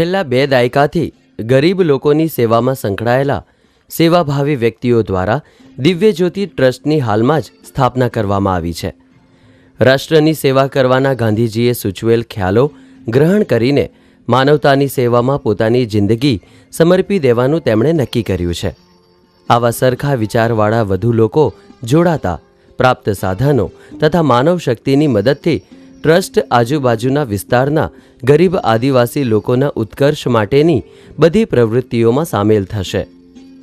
છેલ્લા 2 દાયકાથી ગરીબ લોકોની સેવામાં સંકળાયેલા સેવાભાવી વ્યક્તિઓ દ્વારા દિવ્ય જ્યોતિ ટ્રસ્ટની હાલમાં જ સ્થાપના કરવામાં આવી છે. રાષ્ટ્રની સેવા કરવાના ગાંધીજીએ સૂચવેલ ખ્યાલો ગ્રહણ કરીને માનવતાની સેવામાં પોતાની જિંદગી સમર્પી દેવાનું તેમણે નક્કી કર્યું છે. આવા સરખા વિચારવાળા વધુ લોકો જોડાતા પ્રાપ્ત સાધનો તથા માનવ શક્તિની મદદથી ટ્રસ્ટ આજુબાજુના વિસ્તારના ગરીબ આદિવાસી લોકોના ઉત્કર્ષ માટેની બધી પ્રવૃત્તિઓમાં સામેલ થશે.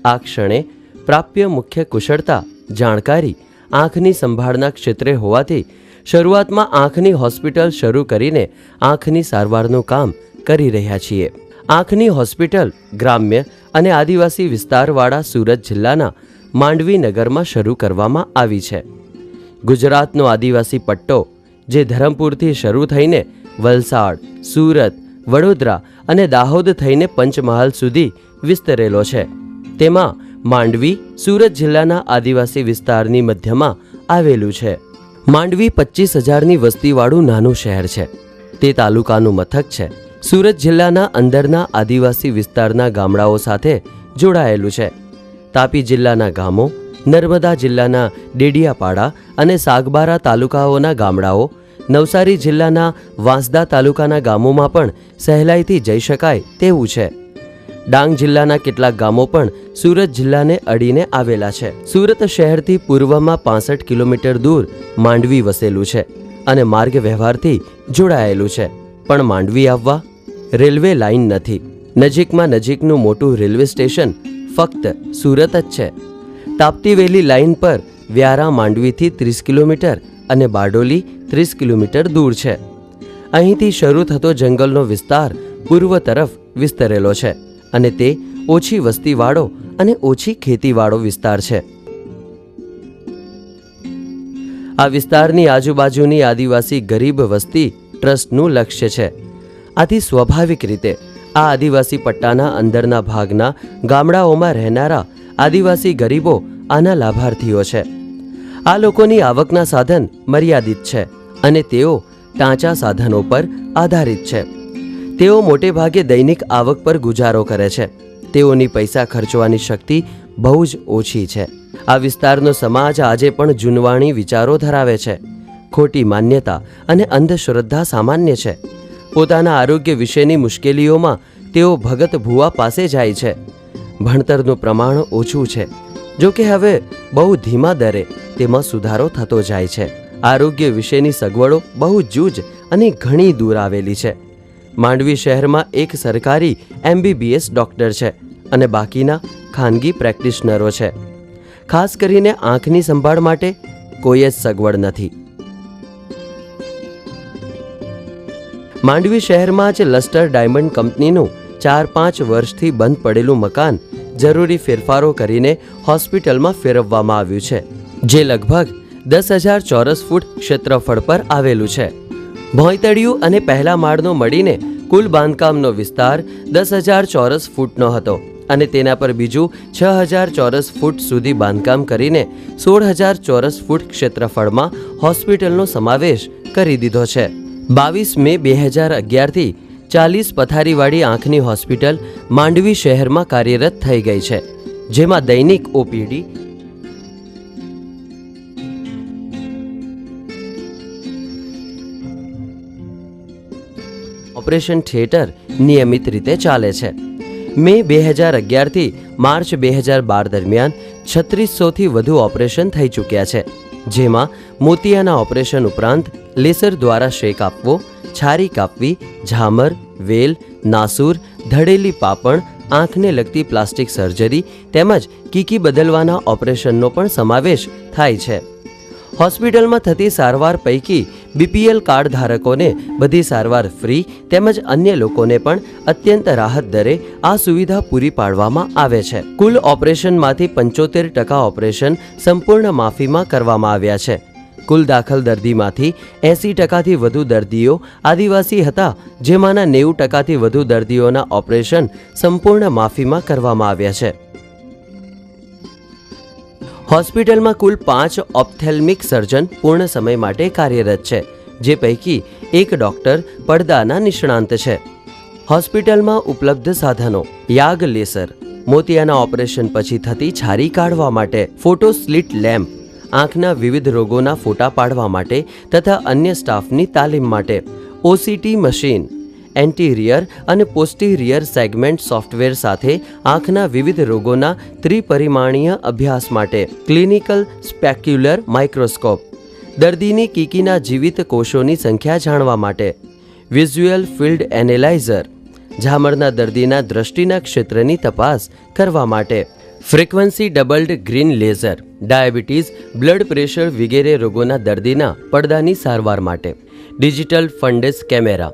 આ ક્ષણે પ્રાપ્ય મુખ્ય કુશળતા જાણકારી આંખની સંભાળના ક્ષેત્રે હોવાથી શરૂઆતમાં આંખની હોસ્પિટલ શરૂ કરીને આંખની સારવારનું કામ કરી રહ્યા છીએ. આંખની હોસ્પિટલ ગ્રામ્ય અને આદિવાસી વિસ્તારવાળા સુરત જિલ્લાના માંડવી નગરમાં શરૂ કરવામાં આવી છે. ગુજરાતનો આદિવાસી પટ્ટો જે ધરમપુરથી શરૂ થઈને વલસાડ, સુરત, વડોદરા અને દાહોદ થઈને પંચમહાલ સુધી વિસ્તરેલો છે. તેમાં માંડવી સુરત જિલ્લાના આદિવાસી વિસ્તારની મધ્યમાં આવેલું છે. માંડવી 25,000ની વસ્તીવાળું નાનું શહેર છે. તે તાલુકાનું મથક છે. સુરત જિલ્લાના અંદરના આદિવાસી વિસ્તારના ગામડાઓ સાથે જોડાયેલું છે. તાપી જિલ્લાના ગામો, નર્મદા જિલ્લાના ડેડિયાપાડા અને સાગબારા તાલુકાઓના ગામડાઓ, નવસારી જિલ્લાના વાંસદા તાલુકાના ગામોમાં પણ સહેલાઈથી જઈ શકાય તેવું છે. ડાંગ જિલ્લાના કેટલાક ગામો પણ સુરત જિલ્લાને અડીને આવેલા છે. સુરત શહેરથી પૂર્વમાં 65 કિલોમીટર દૂર માંડવી વસેલું છે અને માર્ગ વ્યવહારથી જોડાયેલું છે. પણ માંડવી આવવા રેલવે લાઇન નથી. નજીકમાં નજીકનું મોટું રેલવે સ્ટેશન ફક્ત સુરત જ છે. તાપ્તી વેલી લાઇન પર વ્યારા માંડવીથી 30 કિલોમીટર અને બારડોલી 30 કિલોમીટર દૂર છે. અહીંથી શરૂ થતો જંગલનો વિસ્તાર પૂર્વ તરફ વિસ્તરેલો છે અને તે ઓછી વસ્તીવાળો અને ઓછી ખેતીવાળો વિસ્તાર છે. આ વિસ્તારની આજુબાજુની આદિવાસી ગરીબ વસ્તી ટ્રસ્ટનું લક્ષ્ય છે. આથી સ્વાભાવિક રીતે આ આદિવાસી પટ્ટાના અંદરના ભાગના ગામડાઓમાં રહેનારા આદિવાસી ગરીબો આના લાભાર્થીઓ છે. આ લોકોની આવકના સાધન મર્યાદિત છે અને તેઓ ટાંચા સાધનો પર આધારિત છે. તેઓ મોટે ભાગે દૈનિક આવક પર ગુજારો કરે છે. તેઓની પૈસા ખર્ચવાની શક્તિ બહુ જ ઓછી છે. આ વિસ્તારનો સમાજ આજે પણ જૂનવાણી વિચારો ધરાવે છે. ખોટી માન્યતા અને અંધશ્રદ્ધા સામાન્ય છે. પોતાના આરોગ્ય વિશેની મુશ્કેલીઓમાં તેઓ ભગત ભુવા પાસે જાય છે. ભણતરનું પ્રમાણ ઓછું છે. જો કે હવે બહુ ધીમા દરે તેમાં સુધારો થતો જાય છે. આરોગ્ય વિશેની સગવડો બહુ જૂજ અને ઘણી દૂર આવેલી છે. માંડવી શહેરમાં એક સરકારી MBBS ડૉક્ટર છે અને બાકીના ખાનગી પ્રેક્ટિશનરો છે. ખાસ કરીને આંખની સંભાળ માટે કોઈ જ સગવડ નથી. માંડવી શહેરમાં જ લસ્ટર ડાયમંડ કંપનીનું 4-5 વર્ષથી બંધ પડેલું મકાન જરૂરી ફેરફારો કરીને હોસ્પિટલમાં ફેરવવામાં આવ્યું છે, જે લગભગ 10,000 ચોરસ ફૂટ ક્ષેત્રફળ પર આવેલું છે. ભોંયતળિયું અને પહેલા માળનો મળીને કુલ બાંધકામનો વિસ્તાર 10,000 ચોરસ ફૂટનો હતો અને તેના પર બીજું 6,000 ચોરસ ફૂટ સુધી બાંધકામ કરીને 16,000 ચોરસ ફૂટ ક્ષેત્રફળમાં હોસ્પિટલનો સમાવેશ કરી દીધો છે. 22 મે 2011થી 40 પથારીવાળી આંખની હોસ્પિટલ માંડવી શહેરમાં કાર્યરત થઈ ગઈ છે, જેમાં દૈનિક OPD, ઓપરેશન થિયેટર નિયમિત રીતે ચાલે છે. મે 2011થી માર્ચ 2012 દરમિયાન 3600થી વધુ ઓપરેશન થઈ ચૂક્યા છે, જેમાં મોતિયાના ઓપરેશન ઉપરાંત લેસર દ્વારા શેક આપવો, છારી કાપવી, ઝામર, વેલ, નાસુર, ધડેલી પાપણ, આંખને લગતી પ્લાસ્ટિક સર્જરી તેમજ કીકી બદલવાના ઓપરેશનનો પણ સમાવેશ થાય છે. હોસ્પિટલમાં થતી સારવાર પૈકી BPL કાર્ડ ધારકોને બધી સારવાર ફ્રી તેમજ અન્ય લોકોને પણ અત્યંત રાહત દરે આ સુવિધા પૂરી પાડવામાં આવે છે. કુલ ઓપરેશનમાંથી 75% ઓપરેશન સંપૂર્ણ માફીમાં કરવામાં આવ્યા છે. કુલ દાખલ દર્દીમાંથી 80%થી વધુ દર્દીઓ આદિવાસી હતા, જેમાંના 90%થી વધુ દર્દીઓના ઓપરેશન સંપૂર્ણ માફીમાં કરવામાં આવ્યા છે. હોસ્પિટલમાં કુલ 5 ઓપ્થેલ્મિક સર્જન પૂર્ણ સમય માટે કાર્યરત છે, જે પૈકી એક ડૉક્ટર પડદાના નિષ્ણાંત છે. હોસ્પિટલમાં ઉપલબ્ધ સાધનો: યાગ લેસર, મોતિયાના ઓપરેશન પછી થતી છારી કાઢવા માટે; ફોટો સ્લિટ લેમ્પ, આંખના વિવિધ રોગોના ફોટા પાડવા માટે તથા અન્ય સ્ટાફની તાલીમ માટે; ઓસીટી મશીન, એન્ટિરિયર અને પોસ્ટિરિયર સેગમેન્ટ સોફ્ટવેર સાથે આંખના વિવિધ રોગોના ત્રિપરિમાણીય અભ્યાસ માટે; ક્લિનિકલ સ્પેક્યુલર માઇક્રોસ્કોપ, દર્દીની કીકીના જીવિત કોષોની સંખ્યા જાણવા માટે; વિઝ્યુઅલ ફિલ્ડ એનાલાઇઝર, ઝામરના દર્દીના દ્રષ્ટિના ક્ષેત્રની તપાસ કરવા માટે; frequency doubled green laser, diabetes, blood pressure વગેરે રોગોના દર્દીના પડદાની સારવાર માટે; ડિજિટલ ફંડસ કેમેરા,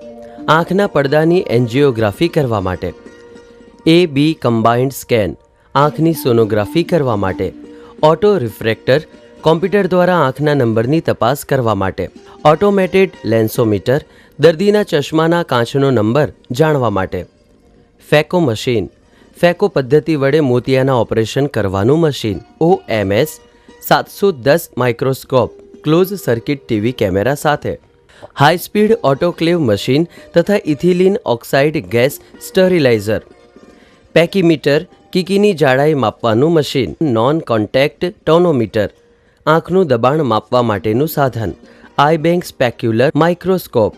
આંખના પડદાની એન્જિયોગ્રાફી કરવા માટે; AB કમ્બાઇન્ડ સ્કેન, આંખની સોનોગ્રાફી કરવા માટે; ઓટો રિફ્રેક્ટર, કોમ્પ્યુટર દ્વારા આંખના નંબરની તપાસ કરવા માટે; ઓટોમેટેડ લેન્સોમીટર, દર્દીના ચશ્માના કાચનો નંબર જાણવા માટે; ફેકો મશીન, ફેકો પદ્ધતિ વડે મોતિયાના ઓપરેશન કરવાનું machine; OMS 710 microscope, close circuit TV camera સાથે; હાઈ સ્પીડ ઓટોક્લેવ મશીન તથા ethylene oxide gas steriliser; pachymeter, કીકીની જાડાઈ માપવાનું મશીન; નોન કોન્ટેક્ટ ટોનોમીટર, આંખનું દબાણ માપવા માટેનું સાધન; આઈ બેંક સ્પેક્યુલર માઇક્રોસ્કોપ,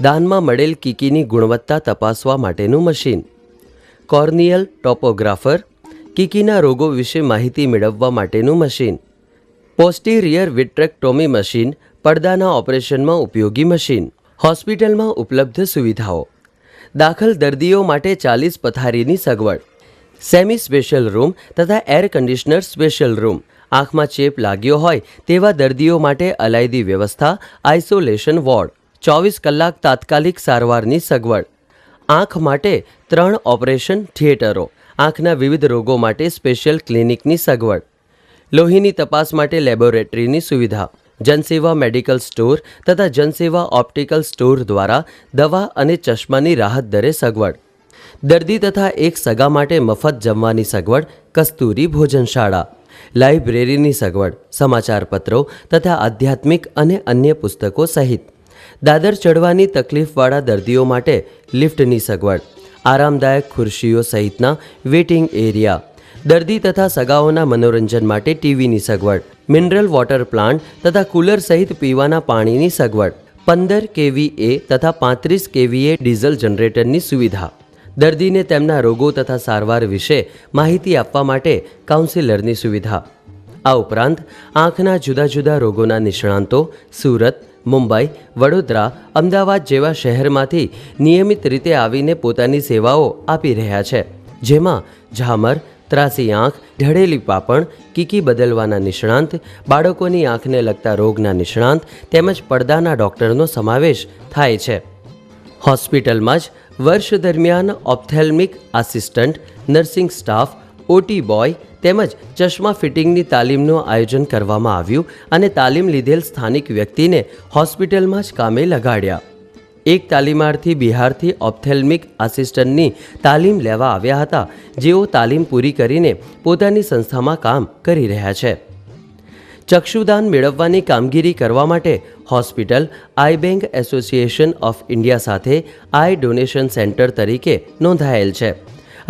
દાનમાં મળેલ કીકીની ગુણવત્તા તપાસવા માટેનું મશીન; કોર્નિયલ ટોપોગ્રાફર, કીકીના રોગો વિશે માહિતી મેળવવા માટેનું મશીન; પોસ્ટિરિયર વિટ્રેક્ટોમી મશીન, પડદાના ઓપરેશનમાં ઉપયોગી મશીન. હોસ્પિટલમાં ઉપલબ્ધ સુવિધાઓ: દાખલ દર્દીઓ માટે 40 પથારીની સગવડ, સેમી સ્પેશિયલ રૂમ તથા એર કન્ડિશનર સ્પેશિયલ રૂમ; આંખમાં ચેપ લાગ્યો હોય તેવા દર્દીઓ માટે અલાયદી વ્યવસ્થા, આઇસોલેશન વોર્ડ; 24 કલાક તાત્કાલિક સારવારની સગવડ; આંખ માટે 3 ઓપરેશન થિયેટરો; આંખના વિવિધ રોગો માટે સ્પેશિયલ ક્લિનિકની સગવડ; લોહીની તપાસ માટે લેબોરેટરીની સુવિધા; જનસેવા મેડિકલ સ્ટોર તથા જનસેવા ઓપ્ટિકલ સ્ટોર દ્વારા દવા અને ચશ્માની રાહત દરે સગવડ; દર્દી તથા એક સગા માટે મફત જમવાની સગવડ, કસ્તુરી ભોજનશાળા; લાઇબ્રેરીની સગવડ, સમાચાર પત્રો તથા આધ્યાત્મિક અને અન્ય પુસ્તકો સહિત; દાદર ચડવાની તકલીફવાળા દર્દીઓ માટે લિફ્ટની સગવડ; આરામદાયક ખુરશીઓ સહિતના વેઇટિંગ એરિયા; દર્દી તથા સગાઓના મનોરંજન માટે ટીવીની સગવડ; મિનરલ વોટર પ્લાન્ટ તથા કુલર સહિત પીવાના પાણીની સગવડ; 15 kVA તથા 35 kVA ડીઝલ જનરેટરની સુવિધા; દર્દીને તેમના રોગો તથા સારવાર વિશે માહિતી આપવા માટે કાઉન્સિલરની સુવિધા. આ ઉપરાંત આંખના જુદા જુદા રોગોના નિષ્ણાંતો સુરત, મુંબઈ, વડોદરા, અમદાવાદ જેવા શહેરમાંથી નિયમિત રીતે આવીને પોતાની સેવાઓ આપી રહ્યા છે, જેમાં ઝામર, ત્રાસી આંખ, ઢળેલી પાપણ, કીકી બદલવાના નિષ્ણાંત, બાળકોની આંખને લગતા રોગના નિષ્ણાંત તેમજ પડદાના ડૉક્ટરનો સમાવેશ થાય છે. હોસ્પિટલમાં જ વર્ષ દરમિયાન ophthalmic assistant, nursing staff, OT boy તેમજ ચશ્મા ફિટિંગની તાલીમનું આયોજન કરવામાં આવ્યું અને તાલીમ લીધેલ સ્થાનિક વ્યક્તિને હોસ્પિટલમાં જ કામે લગાડ્યા. એક તાલીમાર્થી બિહારથી ઓપ્થેલ્મિક આસિસ્ટન્ટની તાલીમ લેવા આવ્યા હતા, જેઓ તાલીમ પૂરી કરીને પોતાની સંસ્થામાં કામ કરી રહ્યા છે. ચક્ષુદાન મેળવવાની કામગીરી કરવા માટે hospital I bank association of India સાથે આઈ ડોનેશન સેન્ટર તરીકે નોંધાયેલ છે.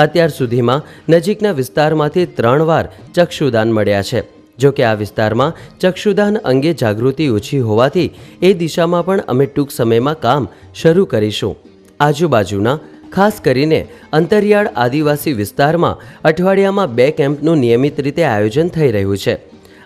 અત્યાર સુધીમાં નજીકના વિસ્તારમાંથી 3 વાર ચક્ષુદાન મળ્યા છે. જો કે આ વિસ્તારમાં ચક્ષુદાન અંગે જાગૃતિ ઓછી હોવાથી એ દિશામાં પણ અમે ટૂંક સમયમાં કામ શરૂ કરીશું. આજુબાજુના ખાસ કરીને અંતરિયાળ આદિવાસી વિસ્તારમાં અઠવાડિયામાં 2 કેમ્પનું નિયમિત રીતે આયોજન થઈ રહ્યું છે.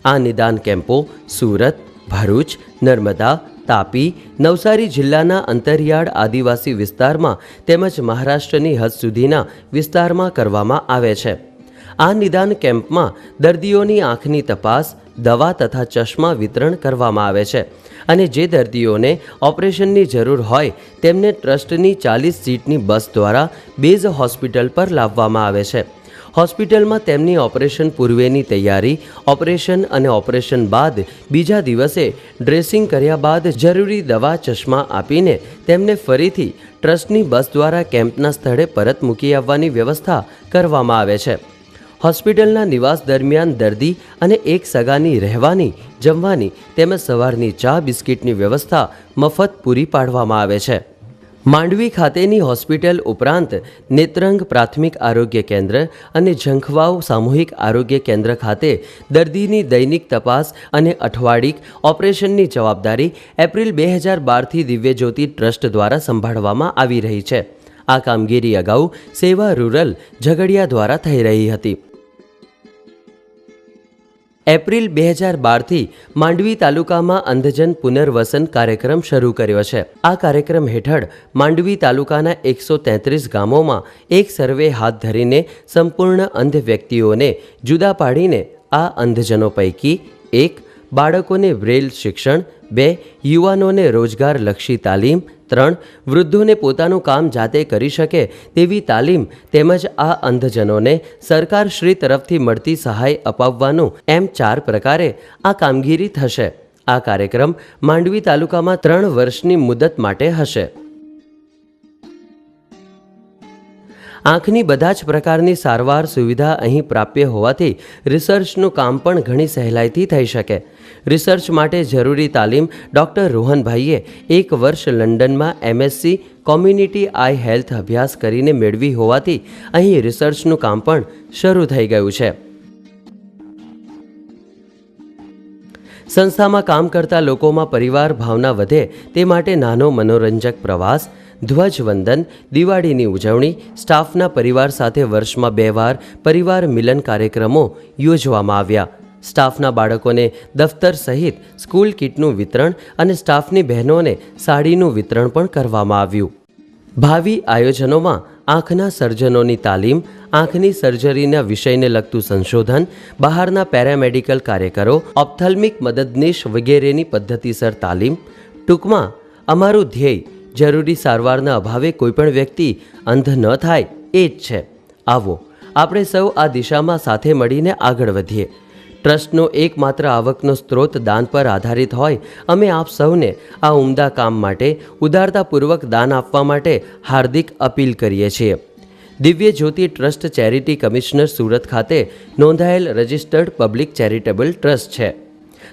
આ નિદાન કેમ્પો સુરત, ભરૂચ, નર્મદા, તાપી, નવસારી જિલ્લાના અંતરિયાળ આદિવાસી વિસ્તારમાં તેમજ મહારાષ્ટ્રની હદ સુધીના વિસ્તારમાં કરવામાં આવે છે. આ નિદાન કેમ્પમાં દર્દીઓની આંખની તપાસ, દવા તથા ચશ્મા વિતરણ કરવામાં આવે છે અને જે દર્દીઓને ઓપરેશનની જરૂર હોય તેમને ટ્રસ્ટની 40 સીટની બસ દ્વારા બેઝ હોસ્પિટલ પર લાવવામાં આવે છે. હોસ્પિટલમાં તેમની ઓપરેશન પૂર્વેની તૈયારી, ઓપરેશન અને ઓપરેશન બાદ બીજા દિવસે ડ્રેસિંગ કર્યા બાદ જરૂરી દવા, ચશ્મા આપીને તેમને ફરીથી ટ્રસ્ટની બસ દ્વારા કેમ્પના સ્થળે પરત મૂકી આવવાની વ્યવસ્થા કરવામાં આવે છે. હોસ્પિટલના નિવાસ દરમિયાન દર્દી અને એક સગાની રહેવાની, જમવાની તેમજ સવારની ચા બિસ્કિટની વ્યવસ્થા મફત પૂરી પાડવામાં આવે છે. માંડવી ખાતેની હોસ્પિટલ ઉપરાંત નેત્રંગ પ્રાથમિક આરોગ્ય કેન્દ્ર અને ઝંખવાવ સામૂહિક આરોગ્ય કેન્દ્ર ખાતે દર્દીની દૈનિક તપાસ અને અઠવાડિક ઓપરેશનની જવાબદારી એપ્રિલ 2012થી દિવ્યજ્યોતિ ટ્રસ્ટ દ્વારા સંભાળવામાં આવી રહી છે. આ કામગીરી અગાઉ સેવા રૂરલ ઝઘડિયા દ્વારા થઈ રહી હતી. એપ્રિલ 2012થી માંડવી તાલુકામાં અંધજન પુનર્વસન કાર્યક્રમ શરૂ કર્યો છે. આ કાર્યક્રમ હેઠળ માંડવી તાલુકાના 133 ગામોમાં એક સર્વે હાથ ધરીને સંપૂર્ણ અંધ વ્યક્તિઓને જુદા પાડીને આ અંધજનો પૈકી 1. બાળકોને બ્રેલ શિક્ષણ, 2. યુવાનોને રોજગારલક્ષી તાલીમ, 3. વૃદ્ધોને પોતાનું કામ જાતે કરી શકે તેવી તાલીમ તેમજ આ અંધજનોને સરકારશ્રી તરફથી મળતી સહાય અપાવવાનું એમ 4 પ્રકારે આ કામગીરી થશે. આ કાર્યક્રમ માંડવી તાલુકામાં 3 વર્ષની મુદત માટે હશે. આંખની બધા જ પ્રકારની સારવાર સુવિધા અહીં પ્રાપ્ય હોવાથી રિસર્ચનું કામ પણ ઘણી સહેલાઈથી થઈ શકે. રિસર્ચ માટે જરૂરી તાલીમ ડૉક્ટર રોહનભાઈએ 1 વર્ષ લંડનમાં MSc કોમ્યુનિટી આઈ હેલ્થ અભ્યાસ કરીને મેળવી હોવાથી અહીં રિસર્ચનું કામ પણ શરૂ થઈ ગયું છે. સંસ્થામાં કામ કરતા લોકોમાં પરિવાર ભાવના વધે તે માટે નાનો મનોરંજક પ્રવાસ, ધ્વજવંદન, દિવાળીની ઉજવણી, સ્ટાફના પરિવાર સાથે વર્ષમાં 2 વાર પરિવાર મિલન કાર્યક્રમો યોજવામાં આવ્યા. સ્ટાફના બાળકોને દફતર સહિત સ્કૂલ કીટનું વિતરણ અને સ્ટાફની બહેનોને સાડીનું વિતરણ પણ કરવામાં આવ્યું. ભાવિ આયોજનોમાં આંખના સર્જનોની તાલીમ, આંખની સર્જરીના વિષયને લગતું સંશોધન, બહારના પેરામેડિકલ કાર્યકરો, ઓપ્થલ્મિક મદદનીશ વગેરેની પદ્ધતિસર તાલીમ. ટૂંકમાં અમારું ધ્યેય જરૂરી સારવારના અભાવે કોઈપણ વ્યક્તિ અંધ ન થાય એ જ છે. આવો આપણે સૌ આ દિશામાં સાથે મળીને આગળ વધીએ. ટ્રસ્ટનો એકમાત્ર આવકનો સ્ત્રોત દાન પર આધારિત હોય અમે આપ સૌને આ ઉમદા કામ માટે ઉદારતાપૂર્વક દાન આપવા માટે હાર્દિક અપીલ કરીએ છીએ. દિવ્ય જ્યોતિ ટ્રસ્ટ ચેરિટી કમિશનર સુરત ખાતે નોંધાયેલ રજિસ્ટર્ડ પબ્લિક ચેરિટેબલ ટ્રસ્ટ છે.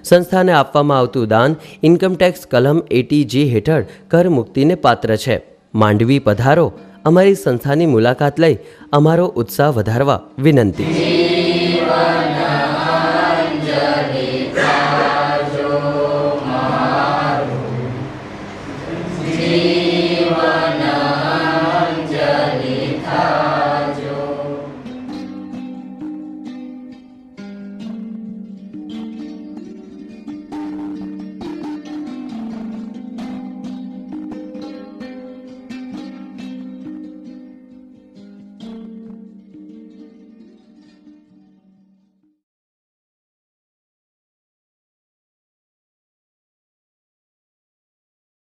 સંસ્થાને આપવામાં આવતું દાન ઇન્કમટેક્સ કલમ 80G હેઠળ કર મુક્તિને પાત્ર છે. માંડવી પધારો, અમારી સંસ્થાની મુલાકાત લઈ અમારો ઉત્સાહ વધારવા વિનંતી. જીવન અંજલિ